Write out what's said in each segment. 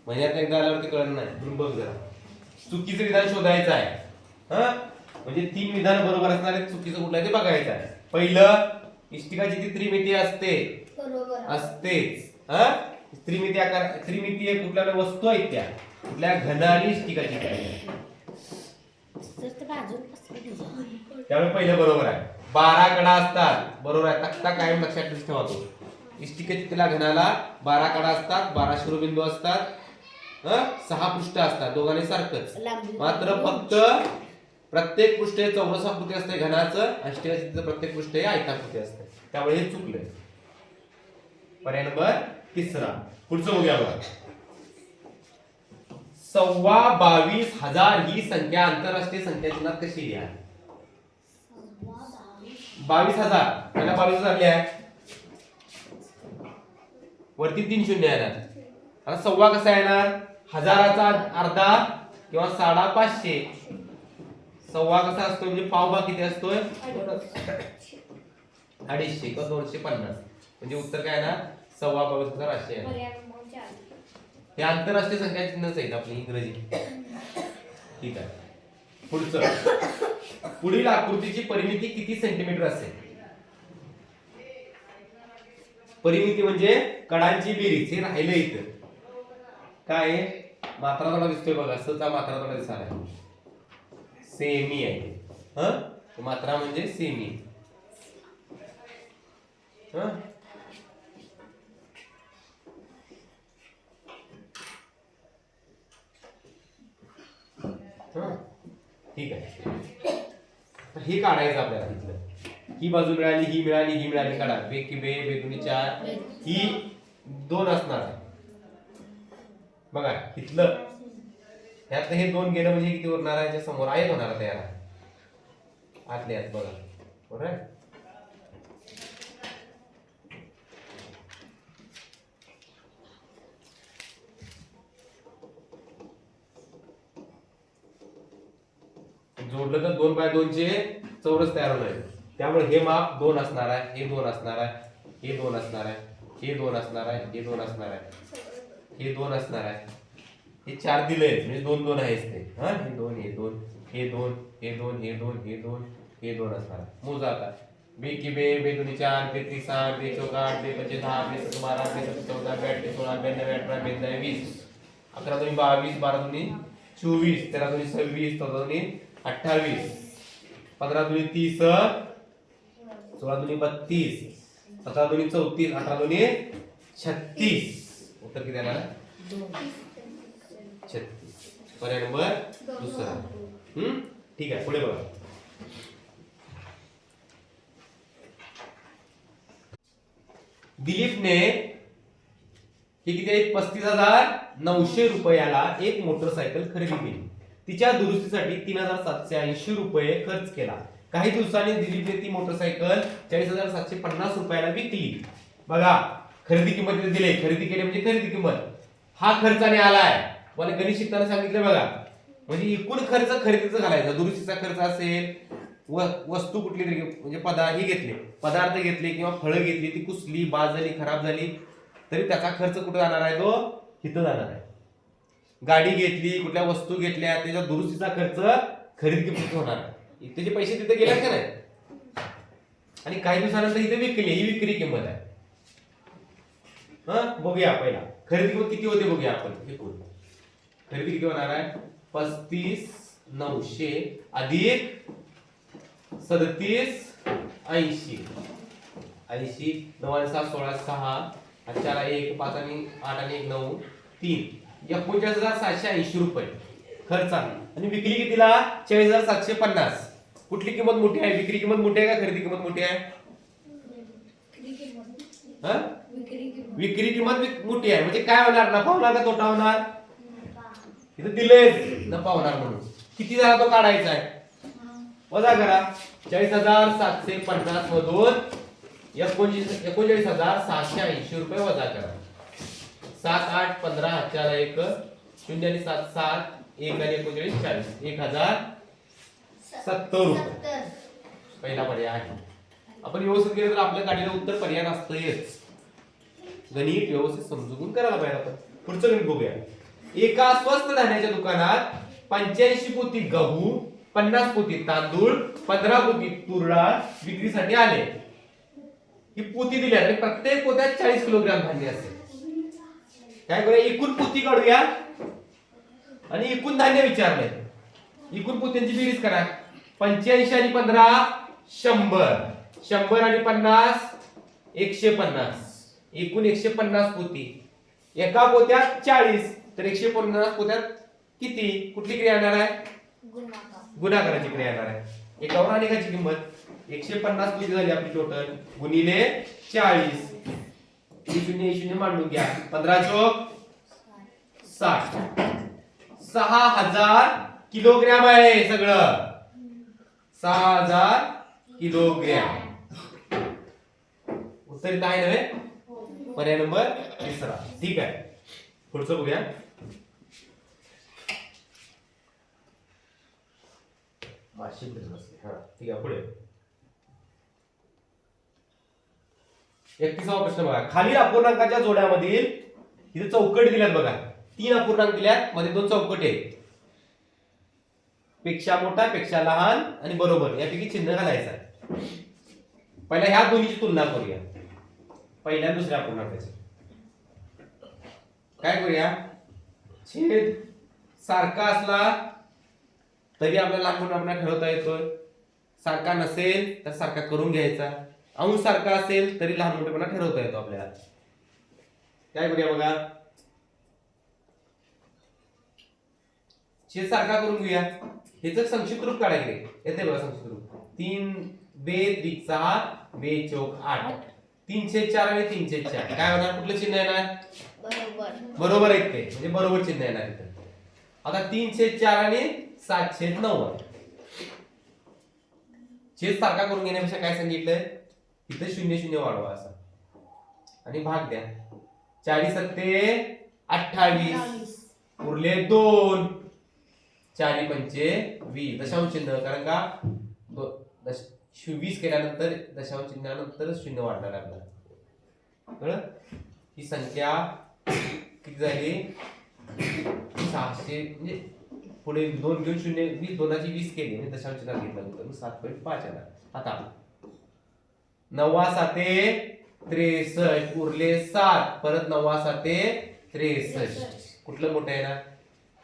महिन्यात एकदा आल्यावरती कळत नाही, म्हणून बघ जरा. चुकीचं विधान शोधायचं आहे. हा म्हणजे 3 विधान बरोबर असणारे चुकीचं कुठलं आहे ते बघायचं आहे. पहिलं, इष्टिकाची ती त्रिमितीय असतेच. हा त्रिमितीय कुठल्या वस्तू आहेत त्या, कुठल्या घन आणि इष्टिकाची. त्यामुळे पहिलं बरोबर आहे. 12 कडा असतात, बरोबर आहे. तक्ता कायम लक्षात ठेवा तो. इष्टिकेच्या घनाला 12 कडा असतात, 12 शिरोबिंदू असतात, 6 पृष्ठ असतात, दोघांनी सारखंच. मात्र फक्त प्रत्येक पृष्ठ हे चौरसाकृती असते घनाचं, इष्टिकाचं प्रत्येक पृष्ठ हे आयताकृती असते. त्यामुळे हे चुकलंय. पर्याय नंबर 3. पुढचं बघूया बघा. 22,000 ही संख्या आंतरराष्ट्रीय संख्या चिन्हात कशी लिहा? 22,000 पहिला 22,000 लिहा, वरती 3 शून्य येणार. आता सव्वा कसा येणार? हजाराचा अर्धा किंवा 550. सव्वा कसा असतो म्हणजे पावभाग किती असतोय? 250 किंवा 250. म्हणजे उत्तर काय येणार? 22,800 येणार. हे आंतरराष्ट्रीय संख्या चिन्हच आहेत आपली इंग्रजी. ठीक आहे. पुढचं, पुढील आकृतीची परिमिती किती सेंटीमीटर असेल? परिमिती म्हणजे कडांची बेरीज. हे राहिलं इथं काय आहे? मात्रा थोडा दिसतोय बघा, सचा मात्रा थोडा दिसायला सेमी आहे. मात्रा म्हणजे सेमी. ठीक आहे. हे काढायचं आपल्याला. इथलं ही बाजू मिळाली, ही मिळाली, ही मिळाली, काढा. बे की बे, बे दुनी 4, ही 2 असणार आहे बघा. इथलं यातलं हे 2 गेलं म्हणजे किती उरणार आहे? समोर आहे होणार तयार आतल्या आत बघा. बरोबर आहे. जोडलं तर 2x2 चे चौरस तयार होणार आहे. त्यामुळे हे माप 2 असणार आहे, हे 2 असणार आहे, हे 2 असणार आहे, हे 2 असणार आहे, हे 2 असणार आहे, हे 2 असणार आहे. हे 4 दिले म्हणजे 2 2 आहेच ते. हे 2, हे 2, हे 2, हे 2, हे 2, हे 2, हे 2 असणार. मोजा आता. बे की बे, बे दुनी 4, बे त्री 7, बे चौका 8, बे पंचे 10, बे सत्ते 12, बे सत्ते 14, बे आठे 16, बे 9 18, बे 10 20, 11 दुनी 22, 12 दुनी 24, 13 दुनी 26, 14 दुनी 28, 15 दुनी 30, 16 दुनी 32, 17 दुनी 34, 18 दुनी 36. उत्तर किती आलं? 36. पर्याय नंबर 2. ठीक आहे. पुढे बघा. दिलीपने हे किती आहे? 35,900 रुपयाला एक मोटरसायकल खरेदी केली. तिच्या दुरुस्तीसाठी 3,780 रुपये खर्च केला. काही दिवसांनी दिलीपने ती मोटरसायकल 40,750 रुपयाला विकली. बघा, खरेदी किंमत दिली. खरेदी केली म्हणजे खरेदी किंमत. हा खर्चाने आलाय. मला गणित शिकताना सांगितलं बघा. म्हणजे एकूण खर्च खरेदीचा घालायचा. दुरुस्तीचा खर्च असेल, वस्तू कुठली तरी म्हणजे पदार्थ घेतले किंवा फळं घेतली, ती कुसली, बाद झाली, खराब झाली, तरी त्याचा खर्च कुठे जाणार आहे? तो इथं जाणार आहे. गाडी घेतली, कुठल्या वस्तू घेतल्या, त्याच्या दुरुस्तीचा खर्च खरेदी किंमत होणार. त्याचे पैसे तिथे गेले का नाही? आणि काही दिवसानंतर इथे विकली, ही विक्री किंमत आहे. बघूया पहिला खरेदी किंमत किती होते बघूया आपण. खरेदी किती होणार आहे? 35,900 अधिक 37,80. 80 9 आणि 7 16 6 4 1 5 आणि 8 आणि 1 9 3 49,780 रुपये खर्च आला. आणि विक्री कितीला? 40,750. कुठली किंमत मोठी आहे? विक्री किंमत मोठी आहे का खरेदी किंमत मोठी आहे? विक्री किंमत मोठी आहे. म्हणजे काय होणार? नफा होणार का तोटा होणार? इथं दिले नफा होणार. म्हणून किती झाला तो काढायचा आहे. वजा करा. 40,750 मधून 39,680 रुपये वजा करा. 7 8 15 4 1 0 आणि 7 7 1 आणि 39 40. 1,070 रुपये पहिला पर्याय आहे. आपण व्यवस्थित केलं तर आपल्या गाडीला उत्तर पर्याय असतंच. गणित व्यवस्थित समजून करायला पाहिजे. आपण पुढचं गणित बघूया. एका स्वस्त धान्याच्या दुकानात 85 पोती गहू, 50 पोती तांदूळ, 15 पोती तूर डाळ विक्रीसाठी आले. ही पोती दिली आणि प्रत्येक पोत्यात 40 किलोग्राम धान्य असेल. काय करूया, एकूण पोती काढूया आणि एकूण धान्य विचारलंय. एकूण पोत्यांची बेरीज करा. 85 आणि 15 100, 100 आणि 50 150, एकूण 150 पोती. एका पोत्यात 40, तर 150 पोत्यात किती, कुठली क्रिया येणार आहे, गुणाकाराची क्रिया येणार आहे. एकावर अनेकाची किंमत 150 पोती झाली आपली टोटल, गुणिले 40, शून्य शून्य मांडून घ्या. 15 चोक 60, 6000 किलोग्रॅम आहे सगळं, 6000 किलोग्रॅम. उत्तर इथं आहे नव्हे, पर्याय नंबर 3. ठीक आहे, पुढचं बघूया. ठीक आहे, पुढे 31वा प्रश्न बघा. खालील अपूर्णांकाच्या जोड्यामधील इथे चौकट दिल्यात बघा, 3 अपूर्णांक दिल्यात, मध्ये 2 चौकट आहेत. पेक्षा मोठा, पेक्षा लहान आणि बरोबर यापैकी चिन्ह घालायचं. पहिला ह्या दोन्हीची तुलना करूया, पहिल्या आणि दुसऱ्या अपूर्णांकाची. काय करूया, छेद सारखा असला तरी आपल्याला लहान मोठा ठरवता येतोय, सारखा नसेल तर सारखा करून घ्यायचा, अंश सारखा असेल तरी लहान मोठेपणा ठरवता येतो आपल्याला. काय करूया बघा, छेद सारखा करून घेऊया. हेच संक्षिप्त रूप काढायचे येते बघा. संक्षिप्त रूप 3 बे 6 बे चौक 8, 3/4 आणि 3/4 काय होणार, कुठलं चिन्ह येणार, बरोबर आहे ते, म्हणजे बरोबर चिन्ह येणार इथं. आता 3/4 आणि 7/9. छेद सारखा करून घेण्यापेक्षा काय सांगितलंय, इथं 0 0 वाढवा असा आणि भाग द्या. 40 सत्ते 28, उरले 2, 4 पंचे 20, दशांश चिन्ह, कारण का 20 केल्यानंतर दशांश चिन्हानंतर 0 वाढणार आपल्याला. कळलं, ही संख्या किती झाली, 600, म्हणजे पुढे 2 घेऊन 0 20, 2ची 20 केली आणि दशांश चिन्ह घेतलं, 7.5 आला. आता 9 7 63, उरले 7, परत 9 7 63, कुठलं मोठं आहे ना,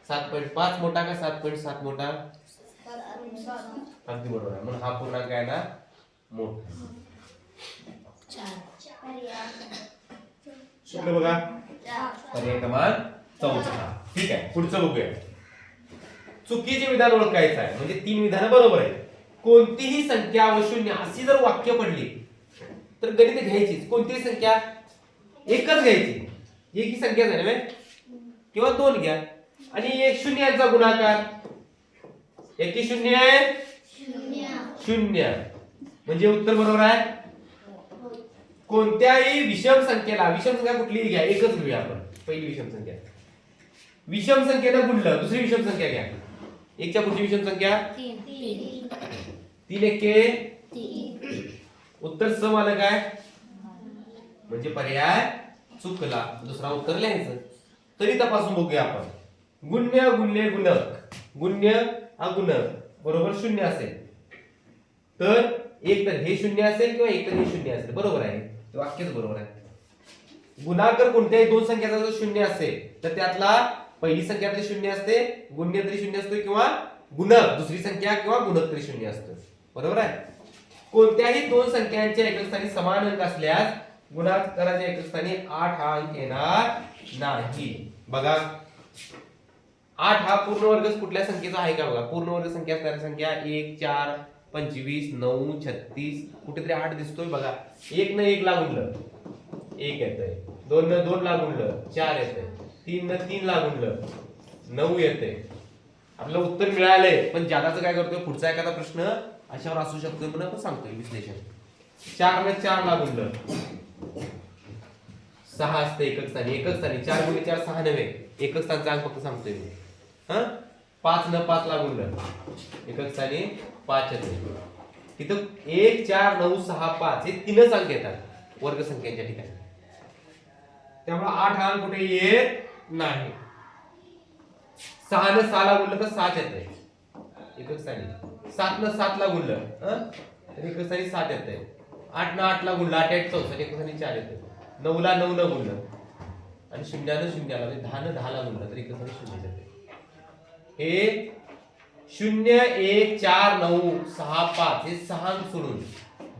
7.5 मोठा का 7.7 मोठा, अगदी बरोबर आहे, म्हणून हा पूर्णांक आहे ना मोठा. कुठलं बघा, पर्याय क्रमांक 4. ठीक आहे, पुढचं बघूया. चुकीचे विधान ओळखायचं आहे, म्हणजे 3 विधानं बरोबर आहेत. कोणतीही संख्या व शून्य अशी जर वाक्य पडली तर गणित घ्यायचीच. कोणतीही संख्या एकच घ्यायची, एक ही संख्या झाली किंवा 2 घ्या आणि 1 0 यांचा गुणाकार, 1 0 0, म्हणजे उत्तर बरोबर आहे. कोणत्याही विषम संख्येला, विषम संख्या कुठलीही घ्या, एकच घेऊया आपण, पहिली विषम संख्या. विषम संख्येनं गुणलं, दुसरी विषम संख्या घ्या. 1च्या पुढची विषम संख्या 3 1 उत्तर सम आलं काय, म्हणजे पर्याय चुकला, दुसरा उत्तर लिहायचं. तरी तपासून बघूया आपण. गुण्य गुणले गुणक, गुण्य अगुणक बरोबर 0 असेल तर एक तर हे 0 असेल किंवा एक तर हे 0 असेल, बरोबर आहे, ते वाक्यच बरोबर आहे. गुणाकार कोणत्याही 2 संख्याचा जर 0 असेल तर त्यातला पहिली संख्या तरी 0 असते, गुण्य तरी 0 असतो, किंवा गुणक दुसरी संख्या किंवा गुणक तरी 0 असतो, बरोबर आहे. कोणत्याही 2 संख्यांच्या एकक स्थानी समान अंक असल्यास गुणाकाराच्या एकक स्थानी 8 हा अंक येणार नाही. बघा 8 हा पूर्ण वर्ग कुठल्या संख्येचा आहे का बघा. पूर्ण वर्ग संख्या असणारी संख्या 1 4 25 9 36, कुठेतरी 8 दिसतोय बघा. 1 न 1 ला गुणलं 1 येतंय, 2 न 2 ला गुणलं 4 येतंय, 3 न 3 ला गुणलं 9 येतंय. आपलं उत्तर मिळालंय, पण जादाचं काय करतोय, पुढचा एखादा प्रश्न अशावर असू शकतो म्हणून आपण सांगतोय विश्लेषण. 4 न 4 ला गुणलं 6 असते एकक स्थानी, एकक स्थानी 4 गुणिले 4 6 नव्हे, एकक स्थानचा अंक फक्त सांगतोय मी. 5 न 5 ला गुणलं एकक स्थानी 5 येते. तिथं 1 4 9 6 5 हे 3च अंक येतात वर्ग संख्यांच्या ठिकाणी, त्यामुळे 8 हा अंक कुठे येत नाही. 6 न 6 ला गुणलं तर 6 येतंय एकक स्थानी. 7 न 7 ला गुणलं तर एकक स्थानी 7 येतंय. 8 न 8 ला गुणलं 8 8 64 एकक स्थानी 4 येतंय. 9 ला 9 न गुणलं आणि 0 न 0 ला म्हणजे 10 न 10 ला गुणलं तर एकक स्थानी 0 येतंय. हे 0 1 4 9 6 5 हे 6 अंक सोडून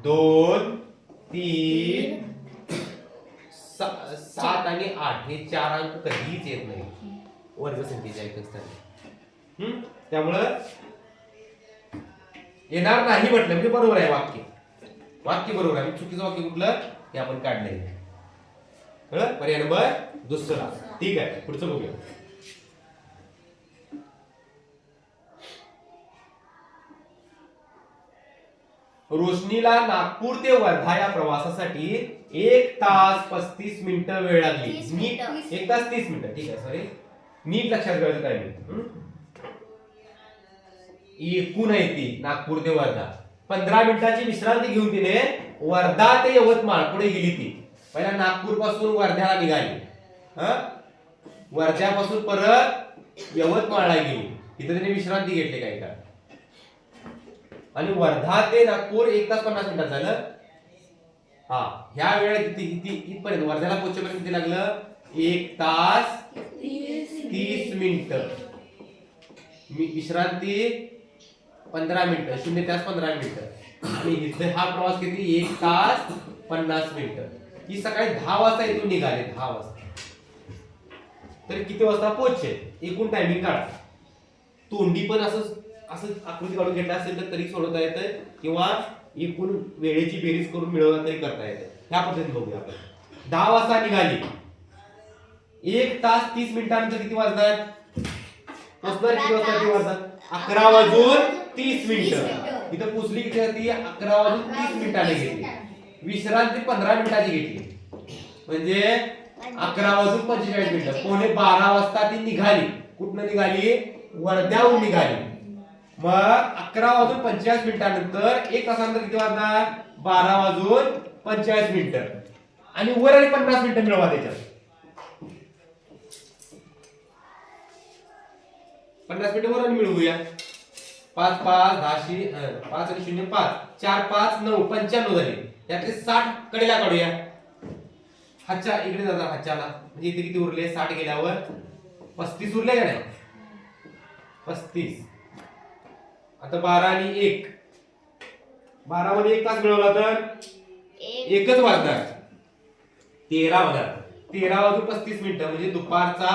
2 3 7 आणि 8 हे 4 अंक कधीच येत नाही वर्गसंख्येच्या एकक स्थानी. त्यामुळं येणार नाही म्हटलं म्हणजे बरोबर आहे वाक्य. वाक्य बरोबर आहे. चुकीचं वाक्य कुठलं हे आपण काढलंय. कळलं? पर्याय नंबर दुसरा. ठीक आहे, पुढचं बघूया. रोशनीला नागपूर ते वर्धा या प्रवासासाठी 1 तास 35 मिनिटं वेळ लागली. 1 तास 30 मिनिटं. ठीक आहे, सॉरी, नीट लक्षात घ्यायचं टायमिंग. एकूण आहे ती नागपूर ते वर्धा. 15 मिनिटाची विश्रांती घेऊन तिने वर्धा ते यवतमाळ पुढे गेली. ती पहिला नागपूर पासून वर्ध्याला निघाली, वर्ध्यापासून परत यवतमाळला गेली. तिथे तिने विश्रांती घेतली काही काळ आणि वर्धा ते नागपूर 1 तास 50 मिनिटात झालं. ह्या वेळेत इथपर्यंत वर्ध्याला पोहोचेपर्यंत किती लागलं? 1 तास 30 मिनिटं. विश्रांती 15 मिनिटं, 0 तास 15 मिनिटं आणि इथे हा प्रवास किती? 1 तास 50 मिनिटं. ही सकाळी 10 वाजता इथून निघाले. 10 वाजता तर किती वाजता पोहोचले? एकूण टायमिंग काढा. तोंडी पण असं आकृती काढून घेतला असेल तर तरी सोडवता येतं किंवा एकूण वेळेची बेरीज करून मिळवला तरी करता येतं. ह्या पद्धतीने बघूया आपण. 10 वाजता निघाली. 1 तास 30 मिनिटानंतर किती वाजणार? पोहोचणार किती वाजता? किती वाजता? 11 वाजून 30 मिनिटं. इथं पोहोचली किती वाजती? 11 वाजून 30 मिनिटाने घेतली. विश्रांती 15 मिनिटाची घेतली म्हणजे 11 वाजून 45 मिनिटं. 11:45 वाजता ती निघाली. कुठनं निघाली? वर्ध्याहून निघाली. मग 11 वाजून 45 मिनिटानंतर 1 तासानंतर किती वाजणार? 12 वाजून 45 मिनिटं आणि वर आणि 50 मिनिटं मिळवा त्याच्यात. 50 मिनिटं वर आणि मिळवूया. 5 5 10 5 आणि 0 5 4 5 9 95 झाले. त्यातले 60 कडेला काढूया. हातच्या इकडे जाणार हातच्याला म्हणजे इथे किती उरले? 60 गेल्यावर 35 उरले का नाही? 35. आता 12 आणि 1 12 मध्ये 1 तास मिळवला तर एकच वाजणार. 13 होणार. 13 वाजून 35 मिनिटं म्हणजे दुपारचा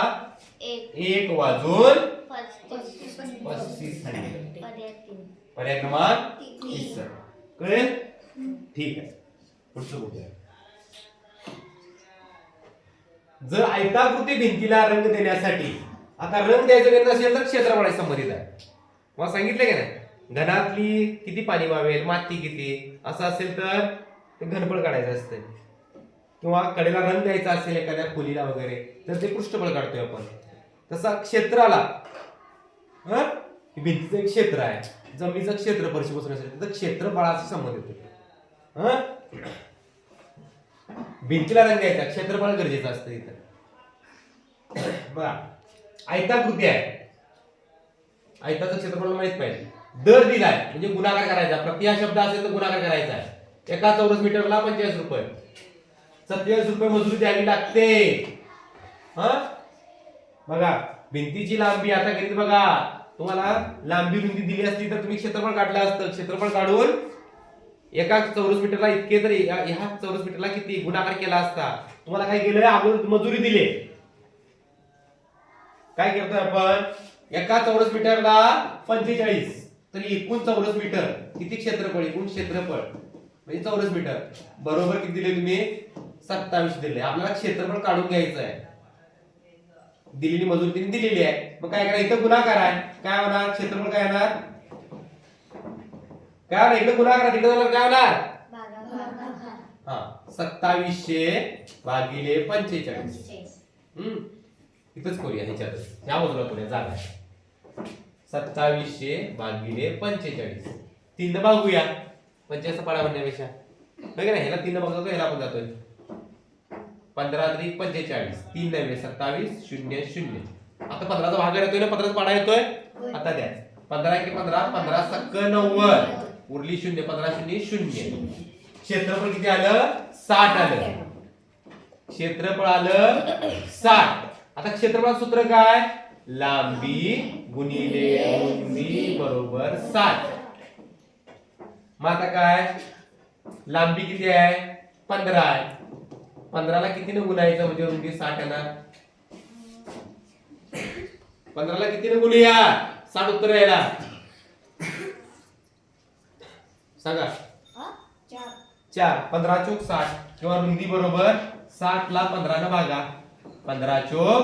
1 वाजून 35 मिनिटं. पर्याय क्रमांक 3. कळेल? ठीक आहे, पुढचं बघूया. जर आयताकृती भिंतीला रंग देण्यासाठी आता रंग द्यायचं गणित असेल तर क्षेत्रफळाशी संबंधित आहे. मला सांगितलं की नाही, घनातली किती पाणी वावेल, माती किती असं असेल तर ते घनफळ काढायचं असतं किंवा कडेला रंग द्यायचा असेल एखाद्या खोलीला वगैरे तर ते पृष्ठफळ काढतोय आपण. तसा क्षेत्राला भिंतीचं एक क्षेत्र आहे, जमिनीचं क्षेत्र फरशी बसवण्यासाठी तर क्षेत्रफळाशी संबंधित येतो. भिंतीला रंग द्यायचा, क्षेत्रफळ गरजेचं असतं इथं. बघा, आयताकृती आहे, आयताचं क्षेत्रफळ माहित पाहिजे. दर दिलाय म्हणजे गुणाकार करायचा. प्रति हा शब्द असेल तर गुणाकार करायचा आहे. एका चौरस मीटरला 45 रुपये, 47 रुपये मजुरी द्यावी लागते. बघा, भिंतीची लांबी आता गणित बघा, तुम्हाला लांबी रुंदी दिली असती तर तुम्ही क्षेत्रफळ काढलं असतं. क्षेत्रफळ काढून एका चौरस मीटरला इतके तर ह्या चौरस मीटरला किती गुणाकार केला असता. तुम्हाला काय केलंय? अगोदर मजुरी दिली. काय करतोय आपण? एका चौरस मीटरला 45 तर एकूण चौरस मीटर किती क्षेत्रफळ? एकूण क्षेत्रफळ म्हणजे चौरस मीटर बरोबर किती दिले तुम्ही? 27 दिले. आपल्याला क्षेत्रफळ काढून घ्यायचं आहे. दिलेली मजुरी तिने दिलेली आहे. मग काय करायचं? इथं गुणाकार आहे. काय होणार? क्षेत्रफळ काय येणार? काय होणार? इकडे गुणाकार, तिकडे काय होणार? 2700 भागिले 45. इथंच करूया, ह्याच्यात ह्या बाजूला करूया, जागा 2700 भागिले 45. 3 भागूया 45 पाडा म्हणण्यापेक्षा, बघा ना, ह्याला 3 भाग जातो, ह्याला आपण जातोय. 15 × 45 3 नव्हे 27 0 0 आता 15चा भागाकार येतोय ना, 15चा पाडा येतोय. आता द्या 15 × 15 15 सक्क 90 उरली 0 15 शून्य 0. क्षेत्रफळ किती आलं 60 आलं. क्षेत्रफळ आलं 60. आता क्षेत्रफळाचं सूत्र काय लांबी गुणिले रुंदी बरोबर 60. मग आता काय लांबी किती आहे 15 आहे. 15 ला कितीने गुणायचं म्हणजे रुंदी 60 येणार. 15 ला कितीने गुणूया 60 उत्तर यायला सांगा 4 15 चोक 60 किंवा रुंदी बरोबर 60 ला 15 ने भागा 15 चोक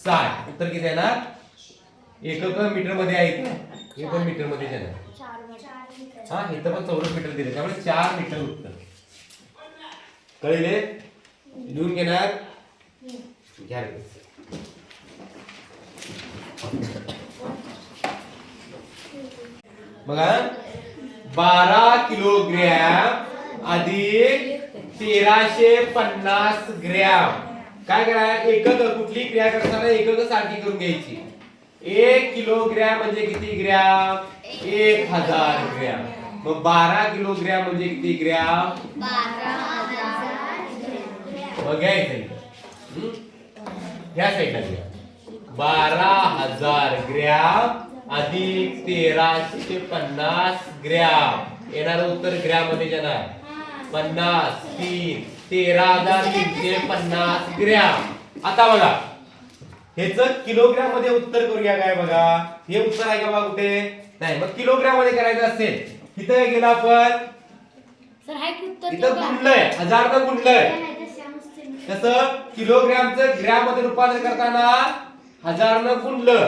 60 उत्तर किती येणार. एकक मीटर मध्ये आहे इथे हे पण मीटर मध्ये येणार. हा इथं पण चौरस मीटर दिले त्यामुळे 4 मीटर उत्तर कळले. लिहून घेणार घ्या बघा 12 किलोग्रॅम अधिक 1350 ग्रॅम. काय करायचं एकक कुठली क्रिया करताना एकक सारखी करून घ्यायची. 1 किलोग्रॅम म्हणजे किती ग्रॅम 1000 ग्रॅम. मग 12 किलोग्रॅम म्हणजे किती ग्रॅम 12000. मग घ्यायचं ह्या साईडला घ्या 12000 ग्रॅम अधिक 1350 ग्रॅम येणार उत्तर ग्रॅम मध्ये येणार 50 3 13350 ग्रॅम. आता बघा हेच किलोग्रॅम मध्ये उत्तर करूया काय बघा हे उत्तर आहे का बघा कुठे नाही. मग किलोग्रॅम मध्ये करायचं असेल इथं काय केलं आपण सर हाय की उत्तर इथं गुणलंय 1000 न गुणलंय कसं किलोग्रॅमचं ग्रॅम मध्ये रूपांतर करताना 1000 न गुणलं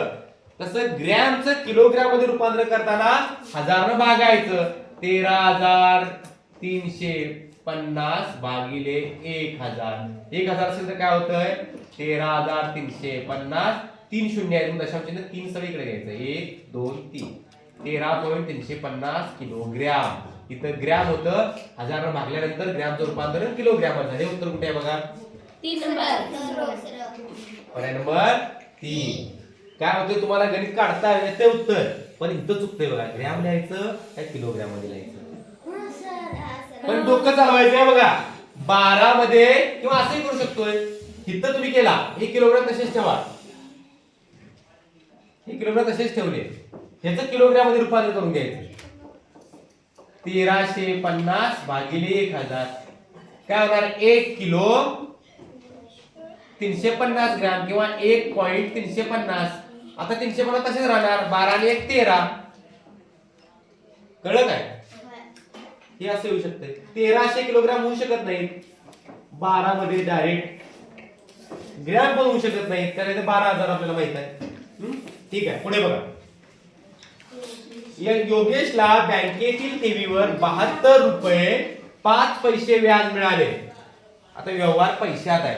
तसं ग्रॅमचं किलोग्रॅम मध्ये रूपांतर करताना 1000 न भागायचं. 13350 भागिले 1000 1000 असेल तर काय होतंय 13350 3 शून्य आहे दशांश चिन्ह 3 सगळीकडे घ्यायचं 1 2 3 13.350 किलोग्रॅम. इथं ग्रॅम होतं 1000 न भागल्यानंतर ग्रॅमचं रूपांतर किलोग्रॅम झालं. हे उत्तर कुठे आहे बघा 3 नंबर. पर्याय नंबर 3. काय होतं तुम्हाला गणित काढता येते उत्तर पण इथं चुकतंय बघा ग्रॅम लिहायचं काय किलोग्रॅम मध्ये लिहायचं. पण डोकं चालवायचं आहे बघा 12 मध्ये किंवा असंही करू शकतोय. इथं तुम्ही केला 1 किलोग्रॅम तसेच ठेवा 1 किलोग्रॅम तसेच ठेवले ह्याचं किलोग्रॅम मध्ये रूपांतर करून घ्यायचं 1350 भागिले 1000 काय होणार 1 किलो 350 ग्रॅम किंवा 1.350. आता 350 तसेच राहणार 12 आणि 1 13. कळलं काय हे असं येऊ शकतंय 1300 किलोग्रॅम होऊ शकत नाही 12 मध्ये डायरेक्ट ग्रॅम पण होऊ शकत नाही कारण ते 12000 आपल्याला माहित आहे. ठीक आहे पुढे बघा योगेशला बँकेतील ठेवीवर 72 रुपये 5 पैसे व्याज मिळाले. आता व्यवहार पैशात आहे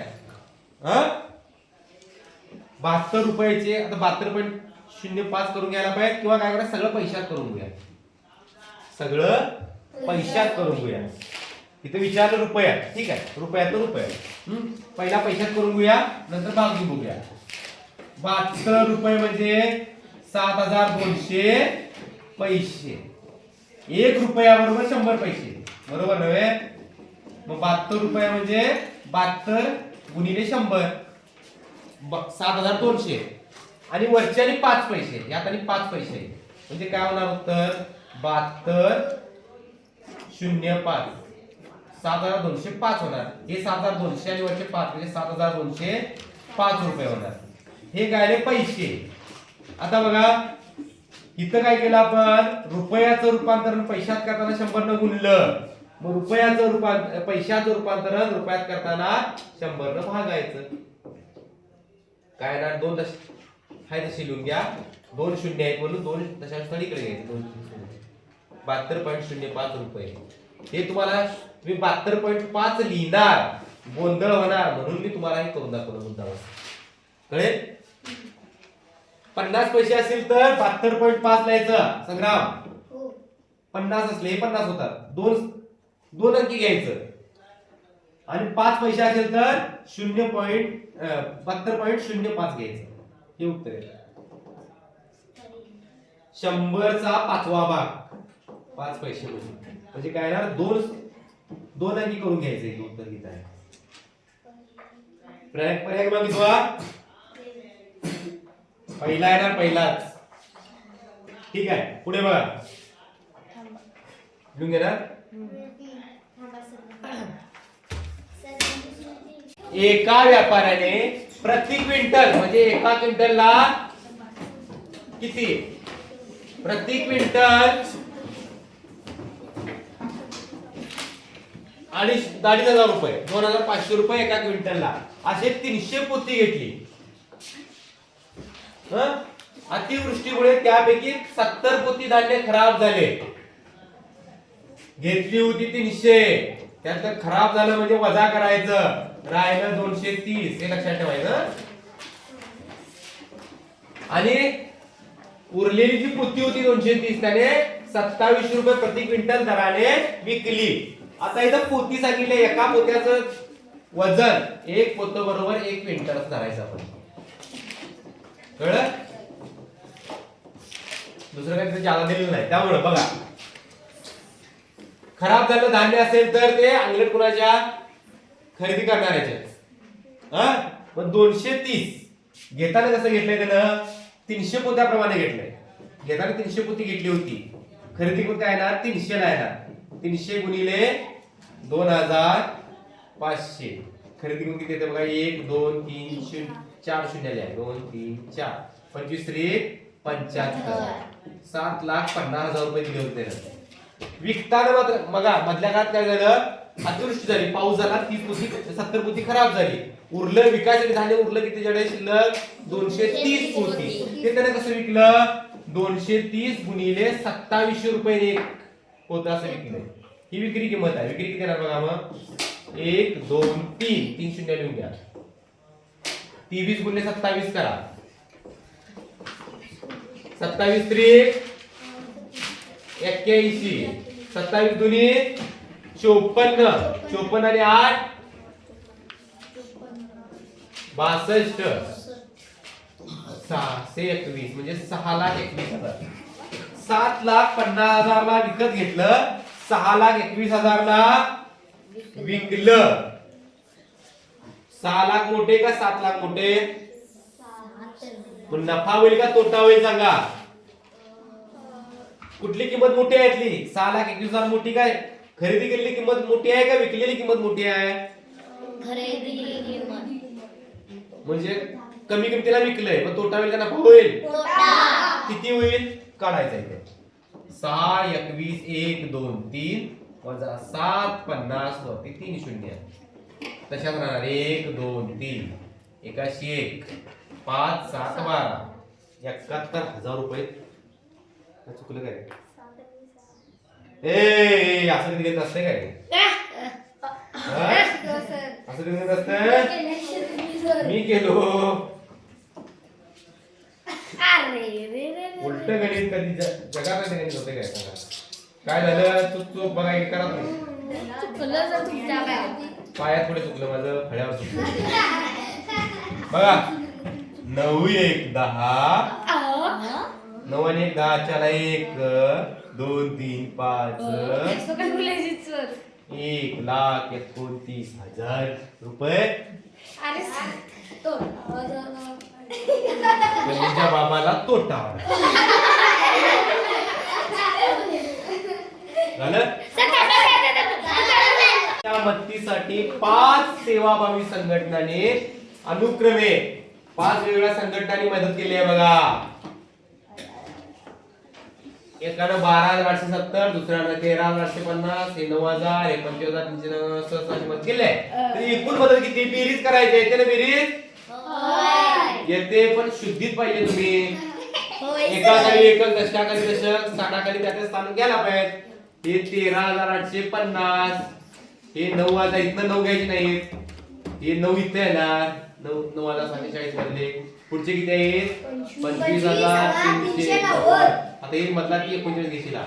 72 रुपयाचे आता 72.05 करून घ्यायला पाहिजे किंवा काय करा सगळं पैशात करून घेऊया सगळं पैशात करून घेऊया. इथे विचारलं रुपयात ठीक आहे रुपयात तर रुपयात पहिला पैशात करून घेऊया नंतर भाग बघूया. 72 रुपये म्हणजे 7200 पैसे 1 रुपया बरोबर 100 पैसे बरोबर नव्हे. मग 72 रुपये म्हणजे 72 गुणिले 100 7200 आणि वरच्याने 5 पैसे यात आणि 5 पैसे म्हणजे काय होणार उत्तर 7205 7205 होणार. हे 7200 आणि वरचे 5 म्हणजे 7205 रुपये होणार. हे काय पैसे. आता बघा इथं काय केलं आपण रुपयाचं रूपांतरण पैशात करताना 100 न गुणलं मग रुपयाचं रूपांतर पैशाचं रूपांतरण रुपयात करताना 100 न भागायचं. काय ना 2 हाय तशी लिहून घ्या 2 शून्य आहेत म्हणून 2 दशांश इकडे घ्यायचं 72.05 रुपये. हे तुम्हाला तुम्ही 72.5 लिहिणार गोंधळ होणार म्हणून मी तुम्हाला हे करून दाखवलं मुद्दाम कळेल. 50 पैसे असतील तर 72.5 लिहायचं संग्राम 50 असले हे 50 होतात 2 अंकी घ्यायचं आणि 5 पैसे असेल तर 0.72.05 घ्यायचं हे उत्तर आहे. 100चा 5वा भाग 5 पैसे म्हणजे काय येणार दोन अंकी करून घ्यायचं हे उत्तर किती आहे. पर्याय क्रमांक कितवा पहिला आहे ना पहिलाच. ठीक आहे पुढे बघा लिहून घे ना. एका व्यापाऱ्याने प्रति क्विंटल म्हणजे एका क्विंटलला किती प्रति क्विंटल 2,500 रुपये 2,500 रुपये एका क्विंटलला असे 300 पोती घेतली. अतिवृष्टीमुळे त्यापैकी 70 पोती धान्य खराब झाले. घेतली होती 300 त्यात खराब झालं म्हणजे वजा करायचं राहिलं 230 हे लक्षात ठेवायचं. आणि उरलेली जी पोती होती 230 त्याने 27 रुपये प्रति क्विंटल दराने विकली. आता इथं पोती सांगितले एका पोत्याचं वजन एक पोत बरोबर 1 क्विंटल धरायचं आपण. कळलं दुसरं काही ज्यादा दिलेलं नाही. त्यामुळे बघा खराब झालेलं धान्य असेल तर ते अंगलट कुणाच्या खरेदी करणाऱ्याचे. मग 230 घेताना कसं घेतलंय त्यानं 300 पोत्याप्रमाणे घेतलंय. घेताना 300 पोती घेतली होती. खरेदी कोण काय येणार 300 ला येणार. 300 गुणिले 2,500 खरेदी कोण किती येते बघा 1 2 3 4 शून्य लिहा 2 3 4 25 75 7,50,000 रुपये दिले होते. विकताना मात्र बघा मधल्या काळात काय झालं अतिवृष्टी झाली पाऊस झाला 30 पोती 70 पोती खराब झाली. उरलं विकायचं धान्य उरलं किती जडे शिल्लक 230 पोती. ते त्याने कसं विकलं 230 गुणिले 2700 रुपये एक पोत असं विकलं. ही विक्री किंमत आहे. विक्री किती येणार बघा मग 1 2 3 3 शून्य लिहून घ्या. 23 गुणिले 27 करा 27 3 81 27 दुनी 54 54 आणि 8 62 621 म्हणजे 6,21,000. 7,50,000 ला विकत घेतलं 6,21,000 ला विकलं. 6 लाख मोठे का 7 लाख मोठे पण नफा होईल का तोटा होईल सांगा. कुठली किंमत मोठी आहे यातली 6,21,000 मोठी काय खरेदी केलेली किंमत मोठी आहे का विकलेली किंमत मोठी आहे. खरेदी किंमत म्हणजे कमी किमतीला विकलंय मग तोटा होईल का नफा होईल किती होईल काढायचं इथे 6 21 1 2 3 वजा 7 50 वरती 3 शून्य तशाच राहणार 1 2 3 एकाशी 1 5 7 12 71,000 रुपये. चुकलं काय ए असं कधी घेत असते काय असं कधी घेत असतं मी केलो उलट गणित कधी जगात गणित होते काय सांगा. काय झालं चूक बघा हे करा पायात पुढे चुकलं माझं फळ्यावर चुकलं बघा 9 1 10 9 आणि 1 10 चला 1 2 3 5 1,29,000 रुपये. गणेशच्या बाबाला तोटा झालं. त्या मदतीसाठी 5 सेवाभावी संघटनांनी अनुक्रमे 5 वेगवेगळ्या संघटनांनी मदत केली आहे बघा. एकानं 12,870 दुसऱ्यानं 13,850 हे 9,000 हे 25,367 मदत केली आहे. तर एकूण मदत किती बेरीज करायची येते ना बेरीज येते पण शुद्धीत पाहिजे तुम्ही एकाखाली एकक दशकाखाली दशक स्थानाखाली त्याचे स्थान घ्यायला पाहिजे. हे 13,850 हे 9,000 इथनं 9 घ्यायचे नाहीत हे 9 इथे येणार 9,740 मधले पुढचे किती आहेत 25,390. आता हे मधला ती 39 घेशील हे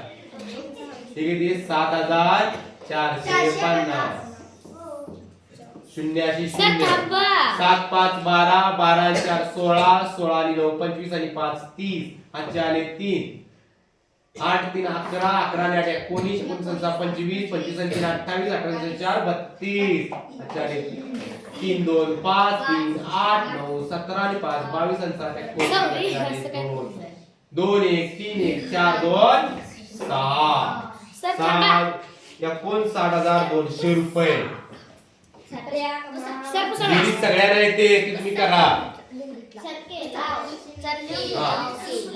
किती 7,450 शून्याशी सर शून्य. थांबा. 7 5 12, 12 आणि 4 16, 16 आणि 9 25 आणि 5 30, हातचे आले 3, 8 3 11, 11 आणि 8 19, 19 25, 25 आणि 3 28, 28 आणि 4 32, हातचे आले 3 2 5 3 8 9 17 आणि 5 22 आणि 7 Sorry, 19, असं काय बोलताय? 2 1 3 1 4 2 6 सर थांबा. 59,200 रुपये. सर पुसा. बेरीज सगळ्यांना येते ती तुम्ही करा.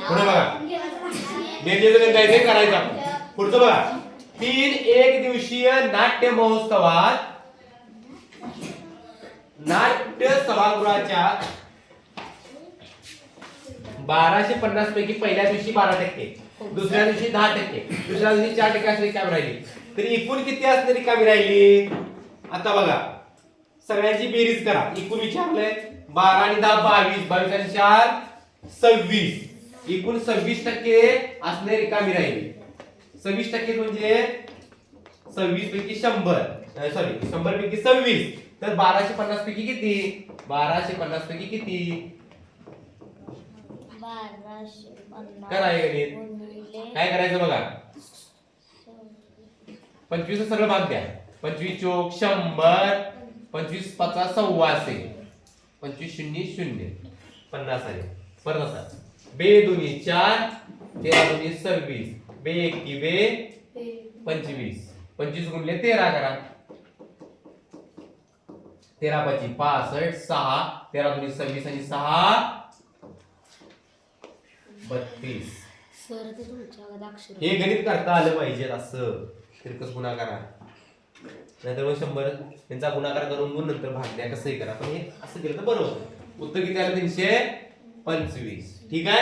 पुढे बघा. बेरीज गणित काय ते करायचं आपण. पुढचं बघा. 3 एक दिवसीय नाट्य महोत्सवात नाट्य सभागृहाच्या 1250 पैकी पहिल्या दिवशी 12%, दुसऱ्या दिवशी 10%, दुसऱ्या दिवशी 4% असं रिकामी राहिली. तर एकूण किती असते रिकामी राहिली? आता बघा सगळ्यांची बेरीज करा. एकूण विचारलंय 12 आणि 10 22, 22 आणि 4 26, एकूण 26% असणे रिकामी राहिली. 26% म्हणजे 26 पैकी 100, सॉरी 100 पैकी 26. तर 1250 पैकी किती? 1250 पैकी किती? 1250 कराय गणित. काय करायचं बघा. 25 सरळ भाग द्या. 25 चोक 100, 25 पाचा 125, 25 शून्य 0 50 आले. परत आता बे दोन्ही 4, 13 दोन्ही 26, बे एकी बे 25, 25 गुणले 13 करा. 13 5 65, 6, 13 दोन्ही 26 आणि 6 32. सर ते तुमच्या अक्षर. हे गणित करता आलं पाहिजे असं. तिरकस गुणाकार नाहीतर मग 100 त्यांचा गुणाकार करून गुण नंतर भाग द्या कसंही करा. पण हे असं केलं तर बरोबर. उत्तर किती आलं? 325. ठीक आहे.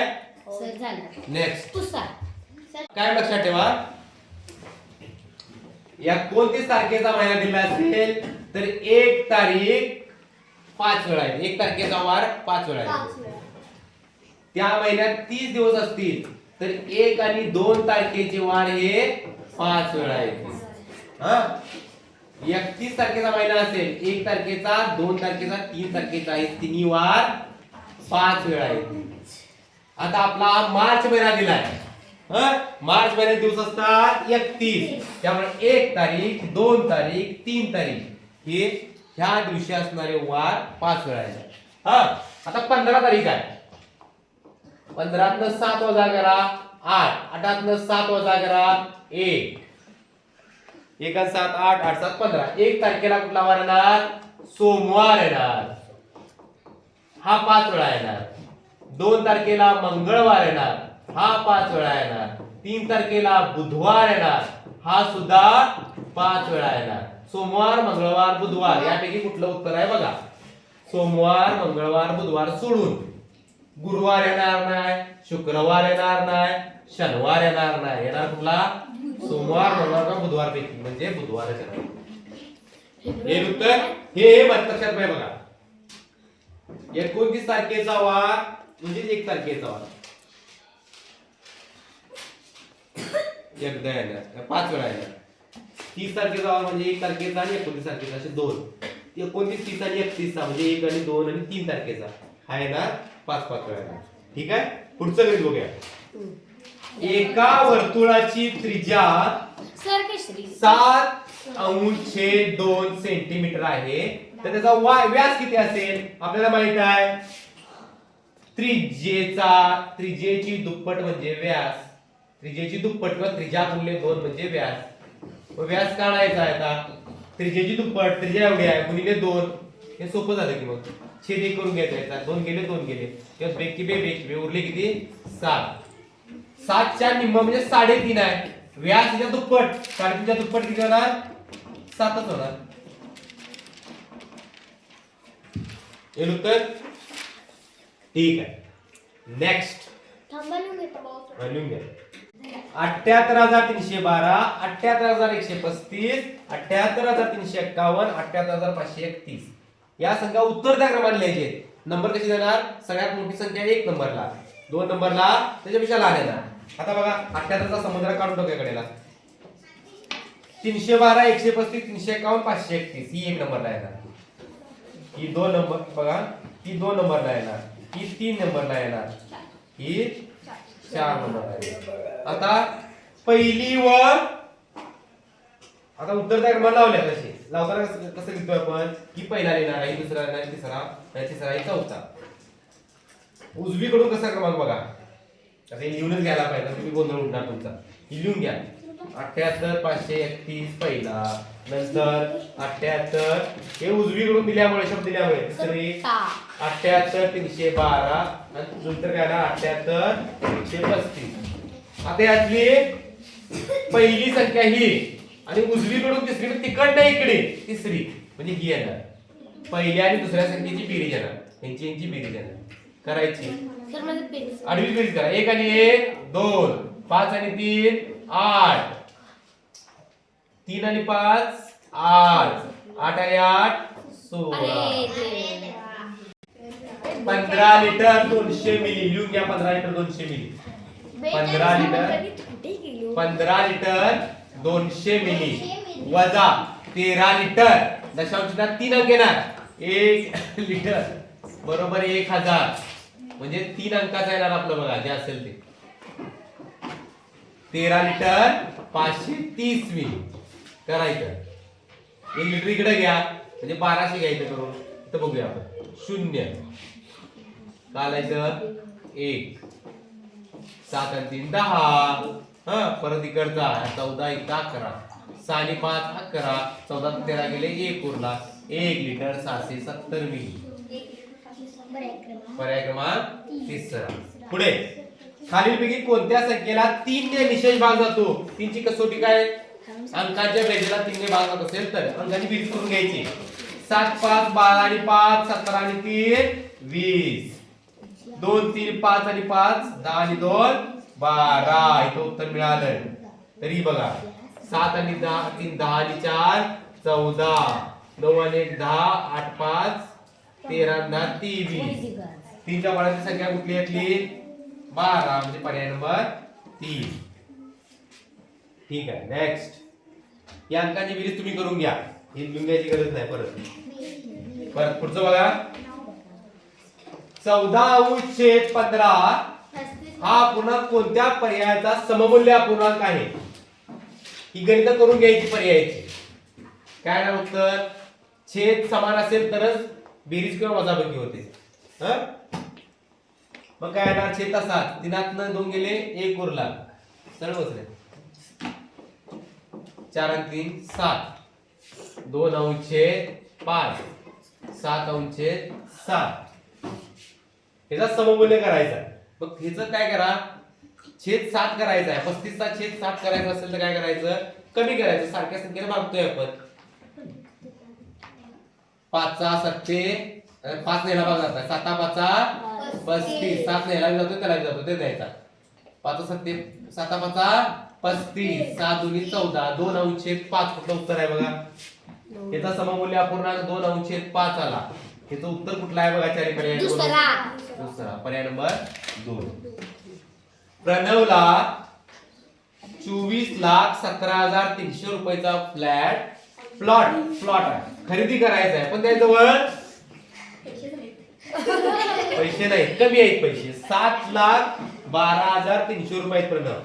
सर झालं. नेक्स्ट पुसा. काय लक्षात ठेवा. या 29 तारखेचा महिना दिला असेल तर 1 तारीख 5 वेळा आहे. 1 तारखेचा वार 5 वेळा आहे. त्या महिन्यात 30 दिवस असतील तर 1 आणि 2 तारखेचे वार हे 5 वेळा येतील. हा 31 तारखेचा महिना असेल 1 तारखेचा 2 तारखेचा 3 तारखेचा हे तिन्ही वार 5 वेळा येतील. आता आपला मार्च महिना दिलाय. मार्च महिन्यात दिवस असतात 31. त्यामुळे 1 तारीख 2 तारीख 3 तारीख हे ह्या दिवशी असणारे वार 5 वेळा येतात. हा आता 15 तारीख आहे. 15तनं 7 वजा करा 8, 8तनं 7 वजा करा 1, 1 आणि 7 8, 8 7 15. 1 तारखेला कुठला वार येणार? सोमवार येणार. हा 5 वेळा येणार. 2 तारखेला मंगळवार येणार. हा 5 वेळा येणार. 3 तारखेला बुधवार येणार. हा सुद्धा 5 वेळा येणार. सोमवार मंगळवार बुधवार यापैकी कुठलं उत्तर आहे बघा. सोमवार मंगळवार बुधवार सोडून गुरुवार येणार नाही, शुक्रवार येणार नाही, शनिवार येणार नाही. येणार कुठला? सोमवार मंगळवार बुधवार पैकी म्हणजे बुधवार येणार. हे उत्तर हे लक्षात पाहिजे बघा. 29 तारखेचा वार म्हणजे 1 तारखेचा वार एकदा येणार 5 वेळा येणार. 30 तारखेचा वार म्हणजे 1 तारखेचा आणि 29 तारखेचा असे दोन. 29 30 आणि 31 म्हणजे 1 आणि 2 आणि 3 तारखेचा हा येणार 5 वेळा येणार. ठीक आहे. पुढचं गणित बघूया. एका वर्तुळाची त्रिज्या सर केसरी 7.2 सेंटीमीटर आहे तर त्याचा व्यास किती असेल आपल्याला माहित आहे. त्रिज्येची दुप्पट म्हणजे व्यास. त्रिज्येची दुप्पट किंवा त्रिज्या गुणिले 2 म्हणजे व्यास. व्यास काढायचा आहे आता. त्रिज्येची दुप्पट त्रिज्या एवढी आहे गुणिले 2 हे सोपं झालं की मग छेद 1 करून घ्यायचा. 2 गेले 2 गेले किंवा बेकी बे उरले किती 7. 7च्या निम्म म्हणजे 3.5 आहे. व्यास च्या दुप्पट 3.5च्या दुप्पट किती होणार 7च होणार. हे उत्तर ठीक आहे. नेक्स्ट थांबा लिहून घेतो. 78,312, 78,135, 78,351, 78,531 या संख्या उत्तर त्या क्रमाने लिहायचे. नंबर कसे देणार? सगळ्यात मोठी संख्या 1 नंबरला, 2 नंबरला त्याच्यापेक्षा लहान येणार. आता बघा 78चा समुद्र काढून टाकूया. 312, 135, 351, 531 ही 1 नंबरला येणार. ही 2 नंबर बघा, ही 2 नंबरला येणार, ही 3 नंबरला येणार, ही 4 नंबरला येणार. आता पहिली व आता उत्तर त्या क्रमाने लावल्या कसे लावताना कसं लिहितोय आपण की पहिला लिहिणार आहे, दुसरा लिहिणार आहे, तिसरा आहे, चौथा. उजवीकडून कसा क्रमांक बघा, आता हे लिहूनच घ्यायला पाहिजे, तुम्ही गोंधळ उडणार तुमचा. ही लिहून घ्या. 78 531 पहिला, नंतर 78 हे उजवीकडून दिल्यामुळे शब्द दिल्यामुळे तिसरी 78 312 आणि नंतर काय ना 78 135. आता यातली पहिली संख्या ही आणि उजवीकडून तिसरी तिकडनं इकडे तिसरी म्हणजे ही येणार. पहिल्या आणि दुसऱ्या संख्येची बेरीज येणार, यांची बेरीज येणार करायची. सर माझं पेन आडवी बेरीज करा. 1 आणि 1 2, 5 आणि 3 8, 3 आणि 5 8, 8 आणि 8 16. 15 लिटर 200 मिली लिहून घ्या. 15 लिटर 200 मिली. 15 लिटर 200 मिली वजा 13 लिटर दशांशात 3 अंक येणार. 1 लिटर बरोबर 1000 म्हणजे 3 अंकाचा येणार आपलं बघा जे असेल ते. 13 लिटर 530 मिली करायचं. 1 लिटर इकडे घ्या म्हणजे 1200 घ्यायचं करून. इथं बघूया आपण 0 कालायचं 1 7 आणि 3 10. परत इकडचा 14 1 11 6 आणि 5 11 14 13 गेले 1 उरला. 1 लिटर 670 मिली. पर्याय क्रमांक 3. पुढे खालीलपैकी कोणत्या संख्येला 3 ने निशेष भाग जातो? 3 ची कसोटी काय? अंकाच्या बेरजेला 3 ने भाग जात असेल तर अंकाची बेरीज करून घ्यायची. 7 5 12 आणि 5 17 आणि 3 20. 2 3 5 आणि 5 10 आणि 2 12. इथं उत्तर मिळालं. तरी बघा 7 आणि 10 3 10 आणि 4 14. 9 आणि 1 10 8 5 13 आणि 10 23. 3 च्या बाळाची संख्या कुठली येतली? 12 म्हणजे पर्याय नंबर 3. ठीक आहे. नेक्स्ट या अंकाची बेरीज तुम्ही करून घ्या. ही लिहून घ्यायची गरज नाही. परत पुढचं बघा. 14/15 हा पूर्णांक कोणत्या पर्यायाचा सममूल्य अपूर्णांक आहे? ही गणित करून घ्यायची पर्यायाची. काय ना उत्तर छेद समान असेल तरच बेरीज किंवा वजाबाकी होते. मग काय येणार? छेद तसाच 3 2 गेले 1 उरला. सरळ बसले. 4 आणि 3 7. 2 अंश 5 7 अंश 7. ह्याचा सममूल्य करायचा. मग ह्याचं काय करा? छेद 7 करायचा आहे. 35 चा छेद 7 करायचा असेल तर काय करायचं? कमी करायचं. सारख्या संख्येने भागतोय आपण. 5 चा 7 5 नेला भाग जातात. 7 5 35. 7 नेला जातो त्याला जातो ते द्यायचा. 5 7 7 5 35. 7 2 14. 2 अंश 5 कुठलं उत्तर आहे बघा. याचा सममूल्य अपूर्णांक 2 अंश 5 आला. याचं उत्तर कुठलं आहे बघा? चारी पर्याय. दुसरा पर्याय नंबर 2. प्रणवला 24,17,300 रुपयाचा प्लॉट खरेदी करायचा आहे पण त्याजवळ पैसे नाही, कमी आहेत पैसे. 7,12,300 रुपये प्रणव.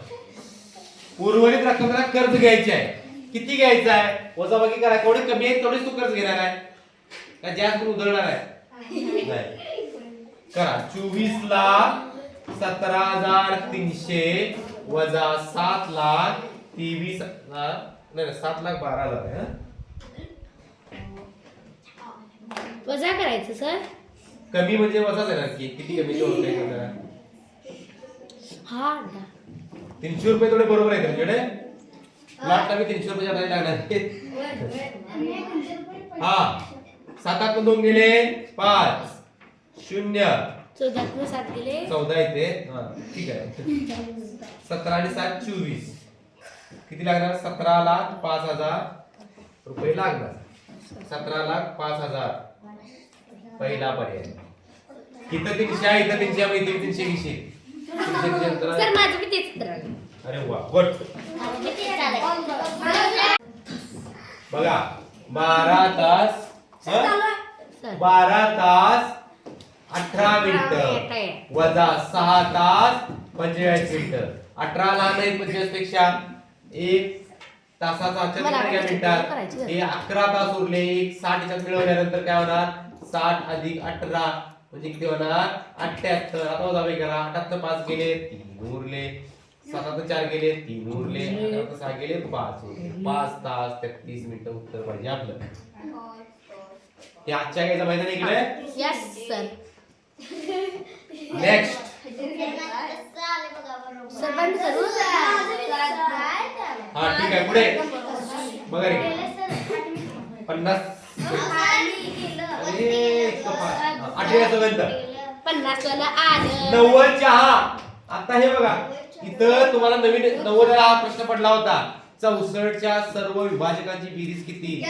उर्वरित रक्कमेला कर्ज घ्यायचे आहे. किती घ्यायचं आहे? वजाबाकी करा. केवढे कमी आहेत तेवढेच तू कर्ज घेणार आहे का जास्त उधळणार आहे? नाही. करा 24,17,300 वजा 7,23,000 नाही 7,12,000 आहे. वजा करायचं सर. कमी म्हणजे वजाच येणार की किती कमी होते? हा 300 रुपये थोडे बरोबर आहे तुमच्याकडे. प्लॉट कमी 300 रुपये लागणार. हा 7 2 गेले 5 0. 14 7 गेले 14 येते. ठीक आहे. 17 आणि 7 24. किती लागणार? 17,05,000 रुपये लागणार. 17,05,000 पहिला पर्याय. इथं 300 आहे, इथं 300 आहे, इथं 300 घेशील. 300 सर माझं बी तेच उत्तर आलं. अरे वा गुड. बघा 12 तास सर 12 तास 18 मिनिटं वजा 6 तास 45 मिनिटं. 18 लहान आहे 45 पेक्षा. 1 तासाचा मला आजच्या आता मिनिटात करायची आहे. हे 11 तास उरले. 60 याच्यात मिळवल्यानंतर काय होणार? 60 अधिक 18 म्हणजे किती होणार? 78. आता वजाबाकी करा. 8 5 गेले 3 उरले. 7 4 गेले 3 उरले. 11 6 गेले 5 उरले. 5 तास 33 मिनिटं उत्तर पाहिजे आपलं. हे आजच्या काय माहिती नाही केलंय. Yes sir. नेक्स्ट सर बंद करू. हा ठीक आहे पुढे बघा रे 50 50 वाला आलं. 90 चहा. आता हे बघा इथं तुम्हाला नवीन 90 हा प्रश्न पडला होता. 64 च्या सर्व विभाजकांची बेरीज किती?